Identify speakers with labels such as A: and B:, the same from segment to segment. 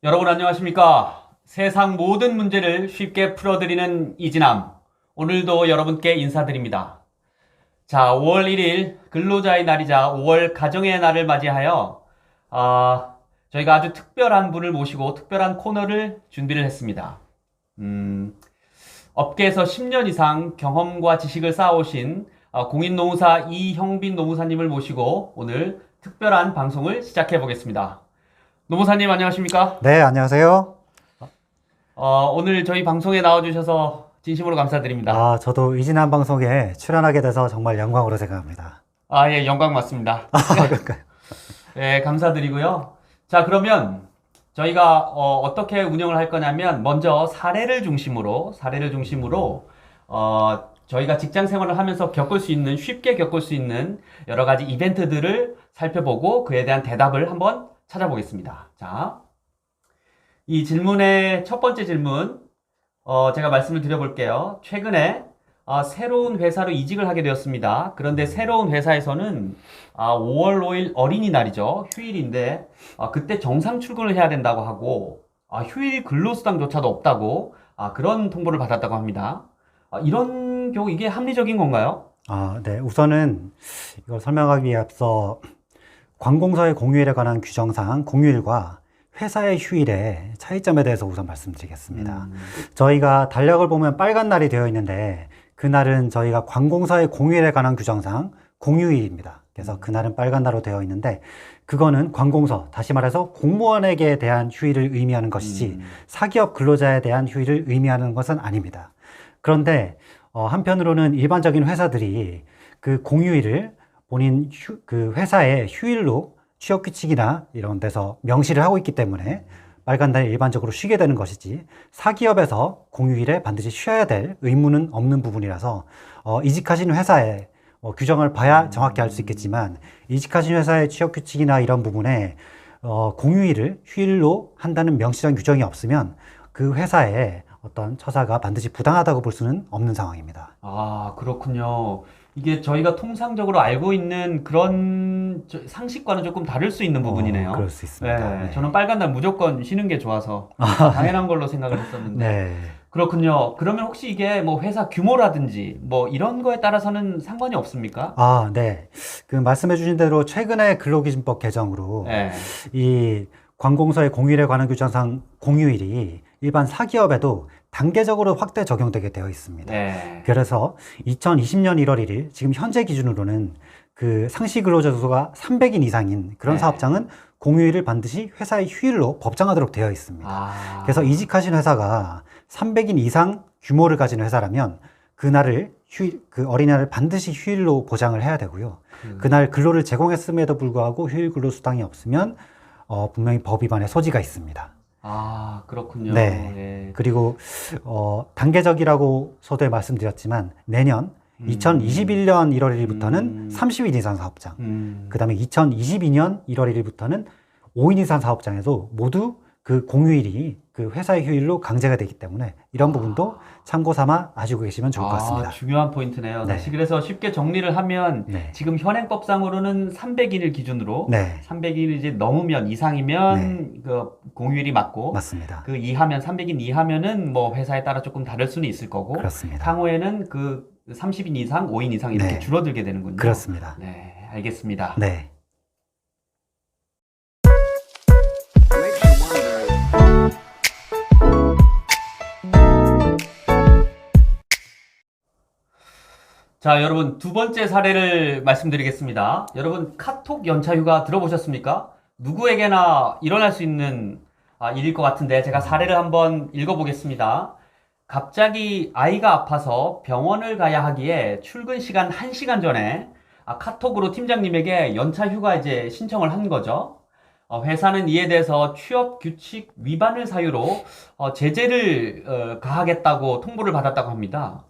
A: 여러분 안녕하십니까? 세상 모든 문제를 쉽게 풀어드리는 이진함. 오늘도 여러분께 인사드립니다. 자, 5월 1일 근로자의 날이자 5월 가정의 날을 맞이하여 저희가 아주 특별한 분을 모시고 특별한 코너를 준비를 했습니다. 업계에서 10년 이상 경험과 지식을 쌓아오신 공인노무사 이형빈 노무사님을 모시고 오늘 특별한 방송을 시작해 보겠습니다. 노무사님 안녕하십니까?
B: 네, 안녕하세요.
A: 오늘 저희 방송에 나와주셔서 진심으로 감사드립니다.
B: 저도 이진한 방송에 출연하게 돼서 정말 영광으로 생각합니다.
A: 예, 영광 맞습니다.
B: 그럴까요?
A: 예, 감사드리고요. 자, 그러면 저희가 어떻게 운영을 할 거냐면 먼저 사례를 중심으로 저희가 직장 생활을 하면서 쉽게 겪을 수 있는 여러 가지 이벤트들을 살펴보고 그에 대한 대답을 한번 찾아보겠습니다. 자, 이 질문의 첫 번째 질문, 제가 말씀을 드려볼게요. 최근에 새로운 회사로 이직을 하게 되었습니다. 그런데 새로운 회사에서는 5월 5일 어린이날이죠. 휴일인데 그때 정상 출근을 해야 된다고 하고 휴일 근로수당조차도 없다고 그런 통보를 받았다고 합니다. 이런 경우 이게 합리적인 건가요?
B: 네. 우선은 이걸 설명하기 위해 앞서 관공서의 공휴일에 관한 규정상 공휴일과 회사의 휴일의 차이점에 대해서 우선 말씀드리겠습니다. 저희가 달력을 보면 빨간 날이 되어 있는데 그날은 저희가 관공서의 공휴일에 관한 규정상 공휴일입니다. 그래서 그날은 빨간 날로 되어 있는데 그거는 관공서, 다시 말해서 공무원에게 대한 휴일을 의미하는 것이지 사기업 근로자에 대한 휴일을 의미하는 것은 아닙니다. 그런데 한편으로는 일반적인 회사들이 그 공휴일을 본인 그 회사의 휴일로 취업 규칙이나 이런 데서 명시를 하고 있기 때문에 빨간 날에 일반적으로 쉬게 되는 것이지 사기업에서 공휴일에 반드시 쉬어야 될 의무는 없는 부분이라서 이직하신 회사의 규정을 봐야 정확히 알 수 있겠지만 이직하신 회사의 취업 규칙이나 이런 부분에 공휴일을 휴일로 한다는 명시적 규정이 없으면 그 회사의 어떤 처사가 반드시 부당하다고 볼 수는 없는 상황입니다.
A: 그렇군요. 이게 저희가 통상적으로 알고 있는 그런 상식과는 조금 다를 수 있는 부분이네요.
B: 그럴 수 있습니다.
A: 네,
B: 네.
A: 저는 빨간 날 무조건 쉬는 게 좋아서 당연한 걸로 생각을 했었는데.
B: 네.
A: 그렇군요. 그러면 혹시 이게 뭐 회사 규모라든지 뭐 이런 거에 따라서는 상관이 없습니까?
B: 네. 그 말씀해 주신 대로 최근에 근로기준법 개정으로
A: 네.
B: 이 관공서의 공휴일에 관한 규정상 공휴일이 일반 사기업에도 단계적으로 확대 적용되게 되어 있습니다.
A: 네.
B: 그래서 2020년 1월 1일 지금 현재 기준으로는 그 상시 근로자 수가 300인 이상인 그런
A: 네.
B: 사업장은 공휴일을 반드시 회사의 휴일로 법정하도록 되어 있습니다. 그래서 이직하신 회사가 300인 이상 규모를 가진 회사라면 그날을 그 어린이날을 반드시 휴일로 보장을 해야 되고요. 그날 근로를 제공했음에도 불구하고 휴일 근로 수당이 없으면 분명히 법 위반의 소지가 있습니다.
A: 그렇군요.
B: 네.
A: 예.
B: 그리고 단계적이라고 서두에 말씀드렸지만 내년 2021년 1월 1일부터는 30인 이상 사업장, 그 다음에 2022년 1월 1일부터는 5인 이상 사업장에도 모두 그 공휴일이 그 회사의 휴일로 강제가 되기 때문에 이런 부분도 참고 삼아 아시고 계시면 좋을 것 같습니다.
A: 중요한 포인트네요.
B: 네.
A: 다시 그래서 쉽게 정리를 하면
B: 네.
A: 지금 현행법상으로는 300일을 기준으로
B: 네.
A: 300일 이제 넘으면 이상이면 그 공휴일이 맞고
B: 맞습니다.
A: 그 이하면 300인 이하면은 뭐 회사에 따라 조금 다를 수는 있을 거고
B: 그렇습니다.
A: 향후에는 그 30인 이상, 5인 이상 이렇게
B: 네.
A: 줄어들게 되는군요.
B: 그렇습니다.
A: 네, 알겠습니다.
B: 네.
A: 자, 여러분 두 번째 사례를 말씀드리겠습니다. 여러분 카톡 연차휴가 들어보셨습니까? 누구에게나 일어날 수 있는 일일 것 같은데 제가 사례를 한번 읽어보겠습니다. 갑자기 아이가 아파서 병원을 가야 하기에 출근 시간 1시간 전에 카톡으로 팀장님에게 연차휴가 이제 신청을 한 거죠. 회사는 이에 대해서 취업 규칙 위반을 사유로 제재를 가하겠다고 통보를 받았다고 합니다.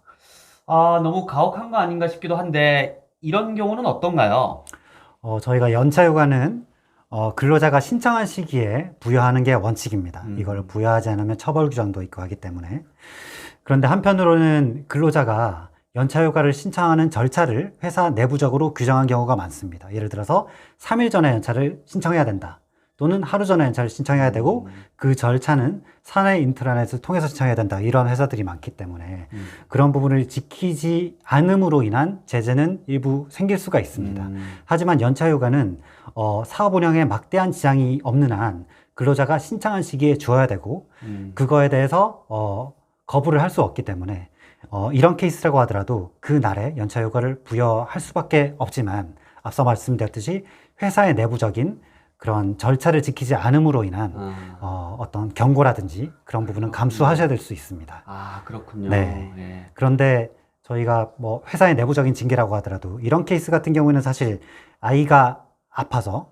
A: 너무 가혹한 거 아닌가 싶기도 한데 이런 경우는 어떤가요?
B: 저희가 연차휴가는 근로자가 신청한 시기에 부여하는 게 원칙입니다. 이걸 부여하지 않으면 처벌 규정도 있고 하기 때문에. 그런데 한편으로는 근로자가 연차휴가를 신청하는 절차를 회사 내부적으로 규정한 경우가 많습니다. 예를 들어서 3일 전에 연차를 신청해야 된다. 또는 하루 전에 연차를 신청해야 되고 그 절차는 사내 인트라넷을 통해서 신청해야 된다. 이런 회사들이 많기 때문에 그런 부분을 지키지 않음으로 인한 제재는 일부 생길 수가 있습니다. 하지만 연차휴가는 사업 운영에 막대한 지장이 없는 한 근로자가 신청한 시기에 주어야 되고 그거에 대해서 거부를 할 수 없기 때문에 이런 케이스라고 하더라도 그 날에 연차휴가를 부여할 수밖에 없지만 앞서 말씀드렸듯이 회사의 내부적인 그런 절차를 지키지 않음으로 인한 어떤 경고라든지 그런 부분은 감수하셔야 될 수 있습니다.
A: 아, 그렇군요.
B: 네.
A: 네.
B: 그런데 저희가 뭐 회사의 내부적인 징계라고 하더라도 이런 케이스 같은 경우에는 사실 아이가 아파서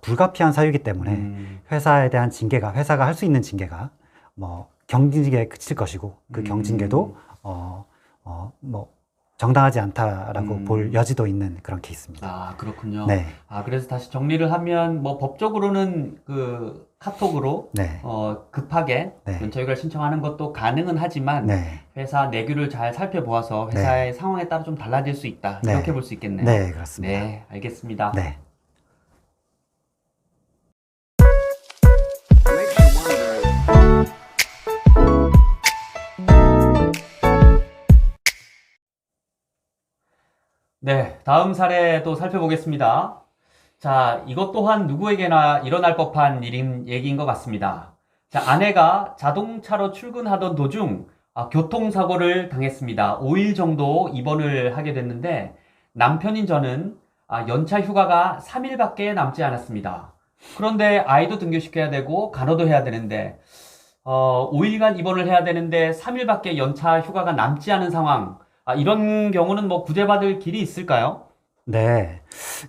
B: 불가피한 사유이기 때문에 회사에 대한 징계가 회사가 할 수 있는 징계가 뭐 경징계에 그칠 것이고 그 경징계도 뭐 정당하지 않다라고 볼 여지도 있는 그런 케이스입니다.
A: 아, 그렇군요.
B: 네.
A: 아, 그래서 다시 정리를 하면 뭐 법적으로는 그 카톡으로
B: 네.
A: 급하게
B: 네.
A: 연차휴가를 신청하는 것도 가능은 하지만
B: 네.
A: 회사 내규를 잘 살펴보아서 회사의 상황에 따라 좀 달라질 수 있다.
B: 네.
A: 이렇게 볼 수 있겠네요.
B: 네, 그렇습니다.
A: 네, 알겠습니다.
B: 네.
A: 네, 다음 사례 또 살펴보겠습니다. 자, 이것 또한 누구에게나 일어날 법한 얘기인 것 같습니다. 자, 아내가 자동차로 출근하던 도중 교통사고를 당했습니다. 5일 정도 입원을 하게 됐는데 남편인 저는 연차 휴가가 3일밖에 남지 않았습니다. 그런데 아이도 등교시켜야 되고 간호도 해야 되는데 5일간 입원을 해야 되는데 3일밖에 연차 휴가가 남지 않은 상황. 이런 경우는 뭐 구제받을 길이 있을까요?
B: 네.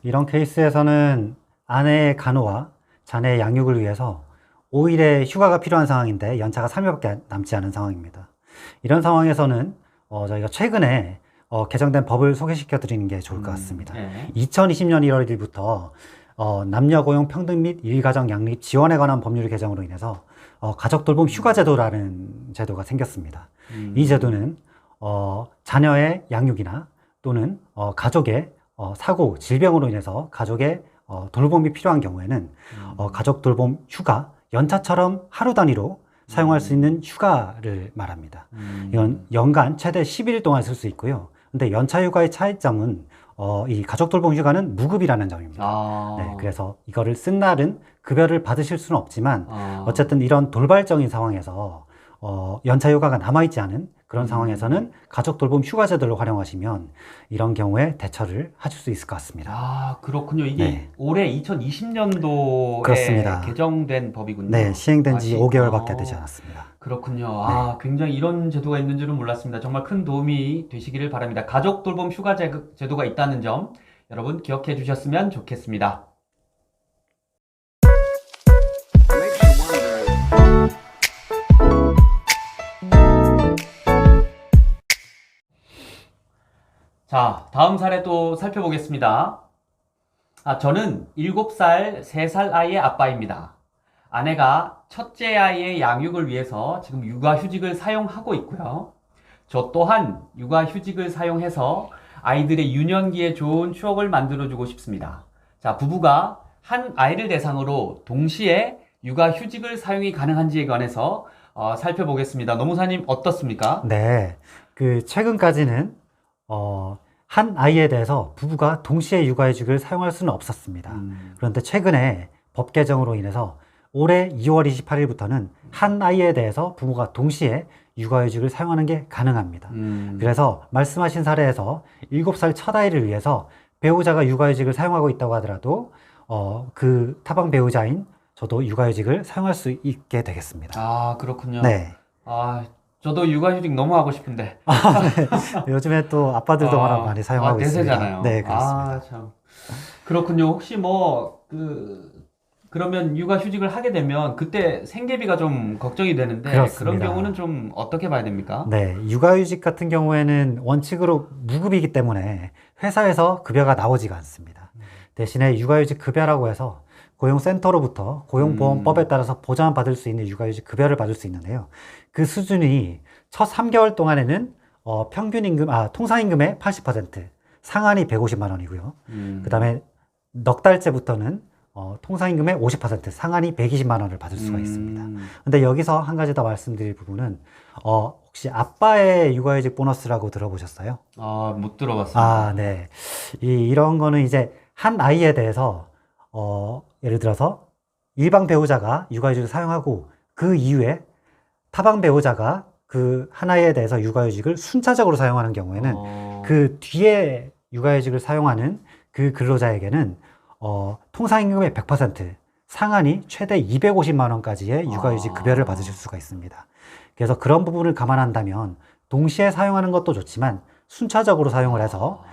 B: 이런 케이스에서는 아내의 간호와 자녀의 양육을 위해서 5일의 휴가가 필요한 상황인데 연차가 3일밖에 남지 않은 상황입니다. 이런 상황에서는 저희가 최근에 개정된 법을 소개시켜 드리는 게 좋을 것 같습니다. 2020년 1월 1일부터 남녀 고용 평등 및 일가정 양립 지원에 관한 법률 개정으로 인해서 가족 돌봄 휴가 제도라는 제도가 생겼습니다. 이 제도는 자녀의 양육이나 또는 가족의 사고, 질병으로 인해서 가족의 돌봄이 필요한 경우에는 가족 돌봄 휴가, 연차처럼 하루 단위로 사용할 수 있는 휴가를 말합니다. 이건 연간 최대 10일 동안 쓸 수 있고요. 근데 연차 휴가의 차이점은 이 가족 돌봄 휴가는 무급이라는 점입니다. 네, 그래서 이거를 쓴 날은 급여를 받으실 수는 없지만 어쨌든 이런 돌발적인 상황에서 연차 휴가가 남아있지 않은 그런 상황에서는 가족 돌봄 휴가 제도를 활용하시면 이런 경우에 대처를 하실 수 있을 것 같습니다.
A: 아, 그렇군요. 이게
B: 네.
A: 올해 2020년도에
B: 그렇습니다.
A: 개정된 법이군요.
B: 네, 시행된 지 5개월밖에 되지 않았습니다.
A: 그렇군요. 굉장히 이런 제도가 있는 줄은 몰랐습니다. 정말 큰 도움이 되시기를 바랍니다. 가족 돌봄 휴가 제도가 있다는 점 여러분 기억해 주셨으면 좋겠습니다. 자, 다음 사례 또 살펴보겠습니다. 저는 7살, 3살 아이의 아빠입니다. 아내가 첫째 아이의 양육을 위해서 지금 육아휴직을 사용하고 있고요. 저 또한 육아휴직을 사용해서 아이들의 유년기에 좋은 추억을 만들어주고 싶습니다. 자, 부부가 한 아이를 대상으로 동시에 육아휴직을 사용이 가능한지에 관해서 살펴보겠습니다. 노무사님 어떻습니까?
B: 네, 최근까지는 한 아이에 대해서 부부가 동시에 육아휴직을 사용할 수는 없었습니다. 그런데 최근에 법 개정으로 인해서 올해 2월 28일부터는 한 아이에 대해서 부부가 동시에 육아휴직을 사용하는 게 가능합니다. 그래서 말씀하신 사례에서 7살 첫 아이를 위해서 배우자가 육아휴직을 사용하고 있다고 하더라도 그 타방 배우자인 저도 육아휴직을 사용할 수 있게 되겠습니다.
A: 아, 그렇군요.
B: 네.
A: 저도 육아휴직 너무 하고 싶은데.
B: 네. 요즘에 또 아빠들도 워낙 많이 사용하고 있습니다.
A: 대세잖아요.
B: 네, 그렇습니다.
A: 참. 그렇군요. 혹시 그러면 육아휴직을 하게 되면 그때 생계비가 좀 걱정이 되는데
B: 그렇습니다.
A: 그런 경우는 좀 어떻게 봐야 됩니까?
B: 네, 육아휴직 같은 경우에는 원칙으로 무급이기 때문에 회사에서 급여가 나오지가 않습니다. 대신에 육아휴직 급여라고 해서 고용센터로부터 고용보험법에 따라서 보장받을 수 있는 육아휴직 급여를 받을 수 있는데요. 그 수준이 첫 3개월 동안에는 평균임금, 통상임금의 80%, 상한이 150만 원이고요. 그 다음에 넉 달째부터는 통상임금의 50% 상한이 120만 원을 받을 수가 있습니다. 근데 여기서 한 가지 더 말씀드릴 부분은 혹시 아빠의 육아휴직 보너스라고 들어보셨어요?
A: 못 들어봤습니다.
B: 아, 네. 이런 거는 이제 한 아이에 대해서 예를 들어서 일방 배우자가 육아휴직을 사용하고 그 이후에 타방 배우자가 그 한 아이에 대해서 육아휴직을 순차적으로 사용하는 경우에는 그 뒤에 육아휴직을 사용하는 그 근로자에게는 통상임금의 100% 상한이 최대 250만 원까지의 육아휴직 급여를 받으실 수가 있습니다. 그래서 그런 부분을 감안한다면 동시에 사용하는 것도 좋지만 순차적으로 사용을 해서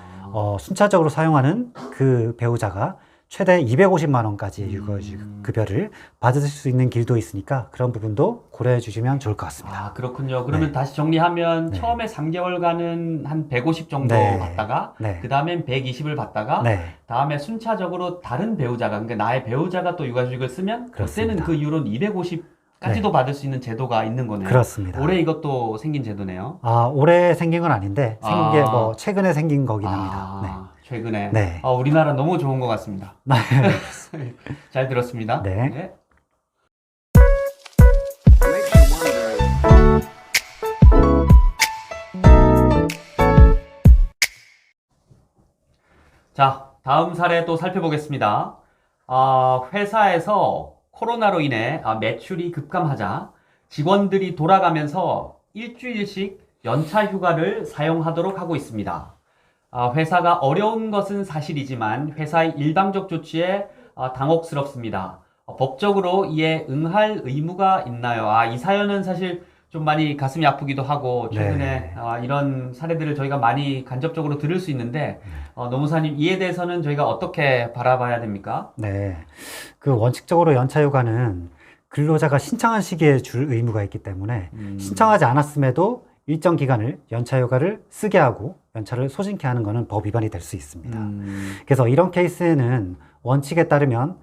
B: 순차적으로 사용하는 그 배우자가 최대 250만 원까지의 육아휴직 급여를 받으실 수 있는 길도 있으니까 그런 부분도 고려해 주시면 좋을 것 같습니다.
A: 그렇군요. 그러면
B: 네.
A: 다시 정리하면
B: 네.
A: 처음에 3개월간은 한 150 정도
B: 네.
A: 받다가
B: 네.
A: 그 다음엔 120을 받다가
B: 네.
A: 다음에 순차적으로 다른 배우자가 그러니까 나의 배우자가 또 육아휴직을 쓰면
B: 그렇습니다.
A: 그때는 그 이후로는 250까지도
B: 네.
A: 받을 수 있는 제도가 있는 거네요.
B: 그렇습니다.
A: 올해 이것도 생긴 제도네요.
B: 올해 생긴 건 아닌데 생긴 게
A: 아.
B: 뭐 최근에 생긴 거긴 합니다.
A: 최근에.
B: 네.
A: 우리나라 너무 좋은 것 같습니다.
B: 네.
A: 잘 들었습니다.
B: 네.
A: 자, 다음 사례 또 살펴보겠습니다. 회사에서 코로나로 인해 매출이 급감하자 직원들이 돌아가면서 일주일씩 연차 휴가를 사용하도록 하고 있습니다. 회사가 어려운 것은 사실이지만 회사의 일방적 조치에 당혹스럽습니다. 법적으로 이에 응할 의무가 있나요? 이 사연은 사실 좀 많이 가슴이 아프기도 하고 최근에 이런 사례들을 저희가 많이 간접적으로 들을 수 있는데 노무사님 이에 대해서는 저희가 어떻게 바라봐야 됩니까?
B: 네. 그 원칙적으로 연차휴가는 근로자가 신청한 시기에 줄 의무가 있기 때문에 신청하지 않았음에도 일정 기간을 연차휴가를 쓰게 하고 연차를 소진케 하는 것은 법 위반이 될 수 있습니다. 그래서 이런 케이스에는 원칙에 따르면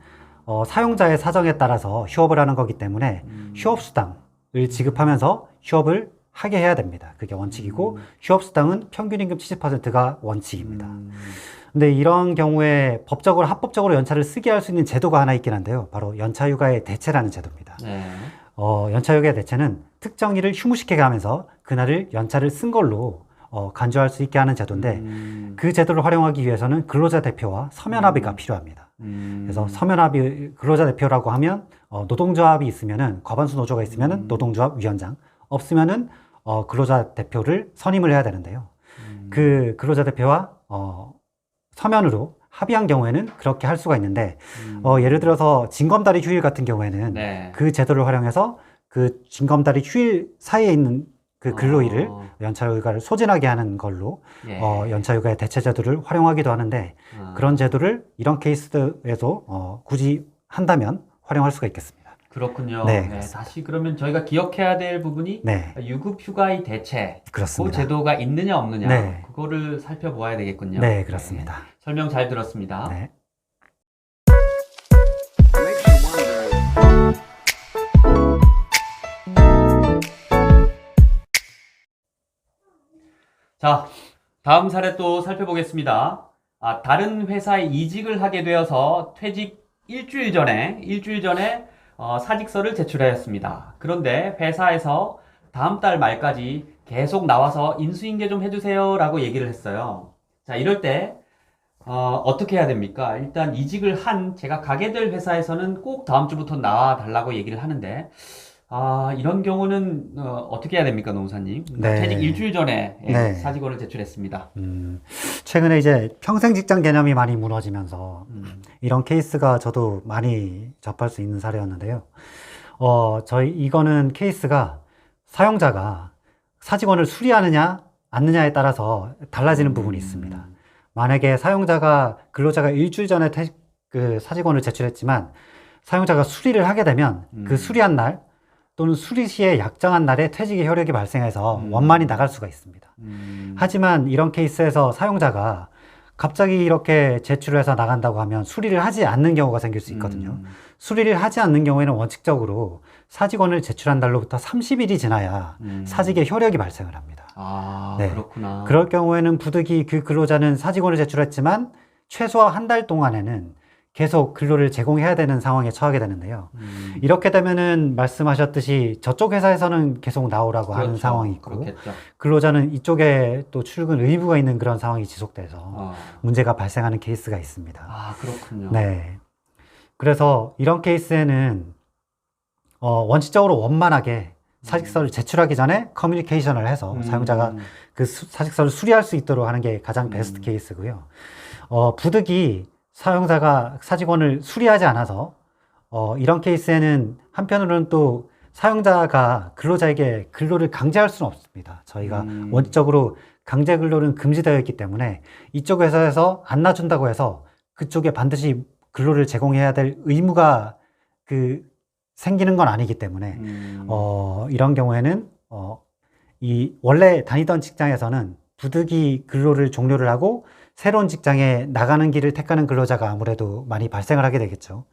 B: 사용자의 사정에 따라서 휴업을 하는 거기 때문에 휴업수당을 지급하면서 휴업을 하게 해야 됩니다. 그게 원칙이고 휴업수당은 평균임금 70%가 원칙입니다. 근데 이런 경우에 법적으로 합법적으로 연차를 쓰게 할 수 있는 제도가 하나 있긴 한데요. 바로 연차휴가의 대체라는 제도입니다.
A: 네.
B: 연차휴가의 대체는 특정 일을 휴무시키게 하면서 그날을 연차를 쓴 걸로 간주할 수 있게 하는 제도인데 그 제도를 활용하기 위해서는 근로자 대표와 서면 합의가 필요합니다. 그래서 서면 합의 근로자 대표라고 하면 노동조합이 있으면은 과반수 노조가 있으면은 노동조합 위원장 없으면은 근로자 대표를 선임을 해야 되는데요. 그 근로자 대표와 서면으로 합의한 경우에는 그렇게 할 수가 있는데 예를 들어서 징검다리 휴일 같은 경우에는
A: 네.
B: 그 제도를 활용해서 그 징검다리 휴일 사이에 있는 그 근로일을 연차휴가를 소진하게 하는 걸로
A: 예.
B: 연차휴가의 대체 제도를 활용하기도 하는데 그런 제도를 이런 케이스에서 굳이 한다면 활용할 수가 있겠습니다.
A: 그렇군요.
B: 네,
A: 네,
B: 그렇습니다.
A: 다시 그러면 저희가 기억해야 될 부분이
B: 네,
A: 유급휴가의 대체 그
B: 그렇습니다.
A: 제도가 있느냐 없느냐
B: 네.
A: 그거를 살펴보아야 되겠군요.
B: 네, 그렇습니다.
A: 설명 잘 들었습니다.
B: 네.
A: 자, 다음 사례 또 살펴보겠습니다. 다른 회사에 이직을 하게 되어서 퇴직 일주일 전에 사직서를 제출하였습니다. 그런데 회사에서 다음 달 말까지 계속 나와서 인수인계 좀 해주세요 라고 얘기를 했어요. 자, 이럴 때 어떻게 해야 됩니까? 일단 이직을 한 제가 가게 될 회사에서는 꼭 다음 주부터 나와 달라고 얘기를 하는데 이런 경우는 어떻게 해야 됩니까, 노무사님?
B: 네.
A: 퇴직 일주일 전에
B: 네.
A: 사직원을 제출했습니다.
B: 최근에 이제 평생 직장 개념이 많이 무너지면서 이런 케이스가 저도 많이 접할 수 있는 사례였는데요. 이거는 케이스가 사용자가 사직원을 수리하느냐, 않느냐에 따라서 달라지는 부분이 있습니다. 만약에 근로자가 일주일 전에 그 사직원을 제출했지만 사용자가 수리를 하게 되면 그 수리한 날 또는 수리 시에 약정한 날에 퇴직의 효력이 발생해서 원만히 나갈 수가 있습니다. 하지만 이런 케이스에서 사용자가 갑자기 이렇게 제출을 해서 나간다고 하면 수리를 하지 않는 경우가 생길 수 있거든요. 수리를 하지 않는 경우에는 원칙적으로 사직원을 제출한 날로부터 30일이 지나야 사직의 효력이 발생을 합니다. 네.
A: 그렇구나.
B: 그럴 경우에는 부득이 그 근로자는 사직원을 제출했지만 최소한 한 달 동안에는 계속 근로를 제공해야 되는 상황에 처하게 되는데요. 이렇게 되면은 말씀하셨듯이 저쪽 회사에서는 계속 나오라고 하는
A: 그렇죠.
B: 상황이 있고,
A: 그렇겠죠.
B: 근로자는 이쪽에 또 출근 의무가 있는 그런 상황이 지속돼서
A: 어.
B: 문제가 발생하는 케이스가 있습니다.
A: 아, 그렇군요.
B: 네. 그래서 이런 케이스에는 원칙적으로 원만하게 사직서를 제출하기 전에 커뮤니케이션을 해서 사용자가 그 사직서를 수리할 수 있도록 하는 게 가장 베스트 케이스고요. 부득이 사용자가 사직원을 수리하지 않아서 이런 케이스에는 한편으로는 또 사용자가 근로자에게 근로를 강제할 수는 없습니다. 저희가 원칙적으로 강제 근로는 금지되어 있기 때문에 이쪽 회사에서 안 놔준다고 해서 그쪽에 반드시 근로를 제공해야 될 의무가 생기는 건 아니기 때문에 이런 경우에는 이 원래 다니던 직장에서는 부득이 근로를 종료를 하고 새로운 직장에 나가는 길을 택하는 근로자가 아무래도 많이 발생을 하게 되겠죠.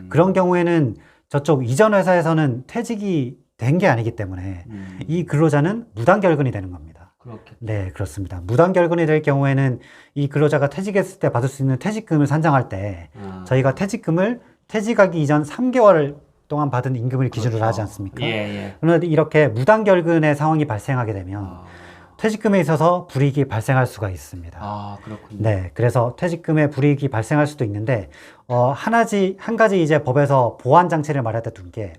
B: 그런 경우에는 저쪽 이전 회사에서는 퇴직이 된 게 아니기 때문에 이 근로자는 무단결근이 되는 겁니다.
A: 그렇겠죠.
B: 네, 그렇습니다. 무단결근이 될 경우에는 이 근로자가 퇴직했을 때 받을 수 있는 퇴직금을 산정할 때 저희가 퇴직금을 퇴직하기 이전 3개월 동안 받은 임금을 기준으로
A: 그렇죠.
B: 하지 않습니까?
A: 예, 예.
B: 그런데 이렇게 무단결근의 상황이 발생하게 되면
A: 아,
B: 퇴직금에 있어서 불이익이 발생할 수가 있습니다.
A: 아, 그렇군요.
B: 네, 그래서 퇴직금에 불이익이 발생할 수도 있는데 한 가지 이제 법에서 보완 장치를 마련해 둔 게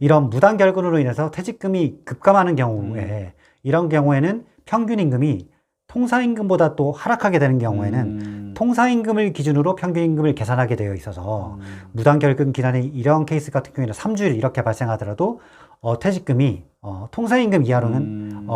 B: 이런 무단결근으로 인해서 퇴직금이 급감하는 경우에 이런 경우에는 평균 임금이 통사임금보다 또 하락하게 되는 경우에는 통사임금을 기준으로 평균임금을 계산하게 되어 있어서 무단결근 기간에 이런 케이스 같은 경우에는 3주일 이렇게 발생하더라도 퇴직금이 통사임금 이하로는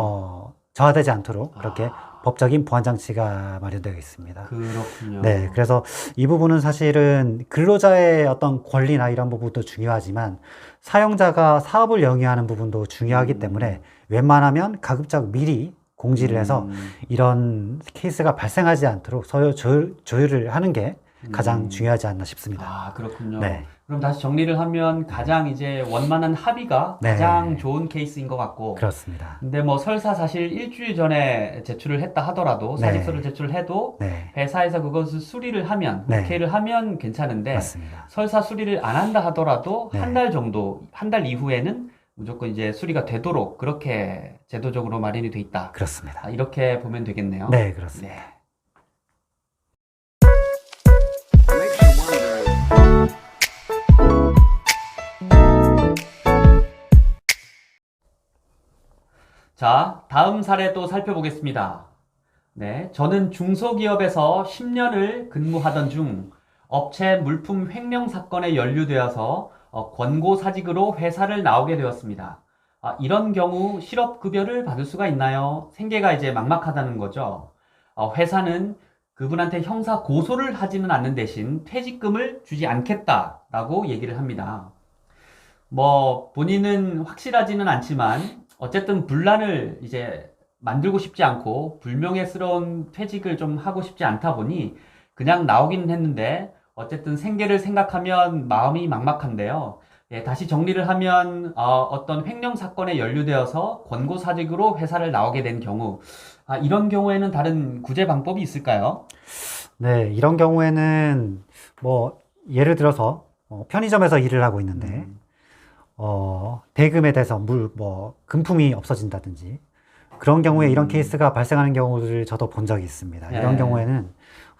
B: 저하되지 않도록 그렇게 법적인 보완 장치가 마련되어 있습니다.
A: 그렇군요.
B: 네, 그래서 이 부분은 사실은 근로자의 어떤 권리나 이런 부분도 중요하지만 사용자가 사업을 영위하는 부분도 중요하기 때문에 웬만하면 가급적 미리 공지를 해서 이런 케이스가 발생하지 않도록 서로 조율을 하는 게 가장 중요하지 않나 싶습니다.
A: 아, 그렇군요.
B: 네.
A: 그럼 다시 정리를 하면 가장 이제 원만한 합의가
B: 네.
A: 가장 좋은 케이스인 것 같고.
B: 그렇습니다.
A: 근데 뭐 설사 사실 일주일 전에 제출을 했다 하더라도
B: 네.
A: 사직서를 제출해도
B: 네,
A: 회사에서 그것을 수리를 하면
B: 네.
A: 오케이를 하면 괜찮은데
B: 맞습니다.
A: 설사 수리를 안 한다 하더라도
B: 네.
A: 한 달 정도, 한 달 이후에는 무조건 이제 수리가 되도록 그렇게 제도적으로 마련이 돼 있다.
B: 그렇습니다.
A: 아, 이렇게 보면 되겠네요.
B: 네, 그렇습니다.
A: 네. 자, 다음 사례 또 살펴보겠습니다. 네, 저는 중소기업에서 10년을 근무하던 중 업체 물품 횡령 사건에 연루되어서 권고사직으로 회사를 나오게 되었습니다. 이런 경우 실업급여를 받을 수가 있나요? 생계가 이제 막막하다는 거죠. 회사는 그분한테 형사 고소를 하지는 않는 대신 퇴직금을 주지 않겠다라고 얘기를 합니다. 뭐 본인은 확실하지는 않지만 어쨌든 분란을 이제 만들고 싶지 않고 불명예스러운 퇴직을 좀 하고 싶지 않다 보니 그냥 나오기는 했는데 어쨌든 생계를 생각하면 마음이 막막한데요. 예, 다시 정리를 하면 어떤 횡령 사건에 연루되어서 권고사직으로 회사를 나오게 된 경우 이런 경우에는 다른 구제 방법이 있을까요?
B: 네, 이런 경우에는 뭐 예를 들어서 편의점에서 일을 하고 있는데 대금에 대해서 금품이 없어진다든지 그런 경우에 이런 케이스가 발생하는 경우를 저도 본 적이 있습니다.
A: 네.
B: 이런 경우에는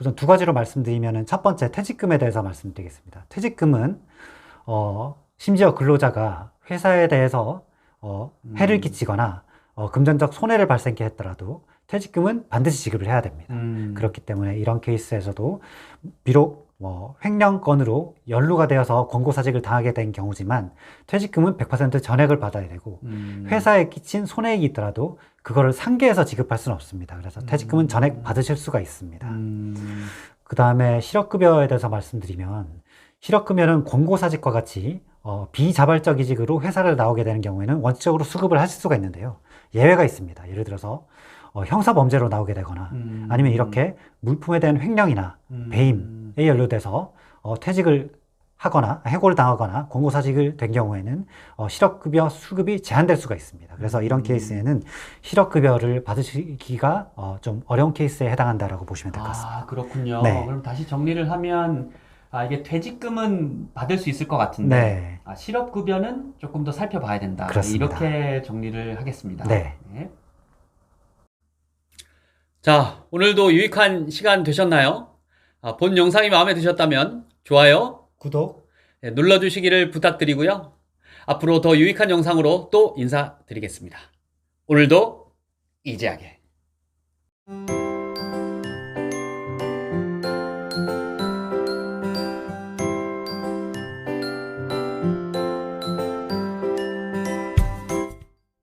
B: 우선 두 가지로 말씀드리면은 첫 번째 퇴직금에 대해서 말씀드리겠습니다. 퇴직금은 심지어 근로자가 회사에 대해서 해를 끼치거나 금전적 손해를 발생케 했더라도 퇴직금은 반드시 지급을 해야 됩니다. 그렇기 때문에 이런 케이스에서도 비록 횡령건으로 연루가 되어서 권고사직을 당하게 된 경우지만 퇴직금은 100% 전액을 받아야 되고 회사에 끼친 손해액이 있더라도 그거를 상계해서 지급할 수는 없습니다. 그래서 퇴직금은 전액 받으실 수가 있습니다. 그 다음에 실업급여에 대해서 말씀드리면 실업급여는 권고사직과 같이 비자발적 이직으로 회사를 나오게 되는 경우에는 원칙적으로 수급을 하실 수가 있는데요. 예외가 있습니다. 예를 들어서 형사범죄로 나오게 되거나 아니면 이렇게 물품에 대한 횡령이나 배임에 연루돼서 퇴직을 하거나 해고를 당하거나 권고사직을 된 경우에는 실업급여 수급이 제한될 수가 있습니다. 그래서 이런 케이스에는 실업급여를 받으시기가 좀 어려운 케이스에 해당한다라고 보시면 될 것 같습니다.
A: 그렇군요.
B: 네.
A: 그럼 다시 정리를 하면 이게 퇴직금은 받을 수 있을 것 같은데,
B: 네.
A: 실업급여는 조금 더 살펴봐야 된다.
B: 그렇습니다.
A: 이렇게 정리를 하겠습니다.
B: 네.
A: 네. 자, 오늘도 유익한 시간 되셨나요? 본 영상이 마음에 드셨다면 좋아요,
B: 구독.
A: 눌러주시기를 부탁드리고요. 앞으로 더 유익한 영상으로 또 인사드리겠습니다. 오늘도 이지하게.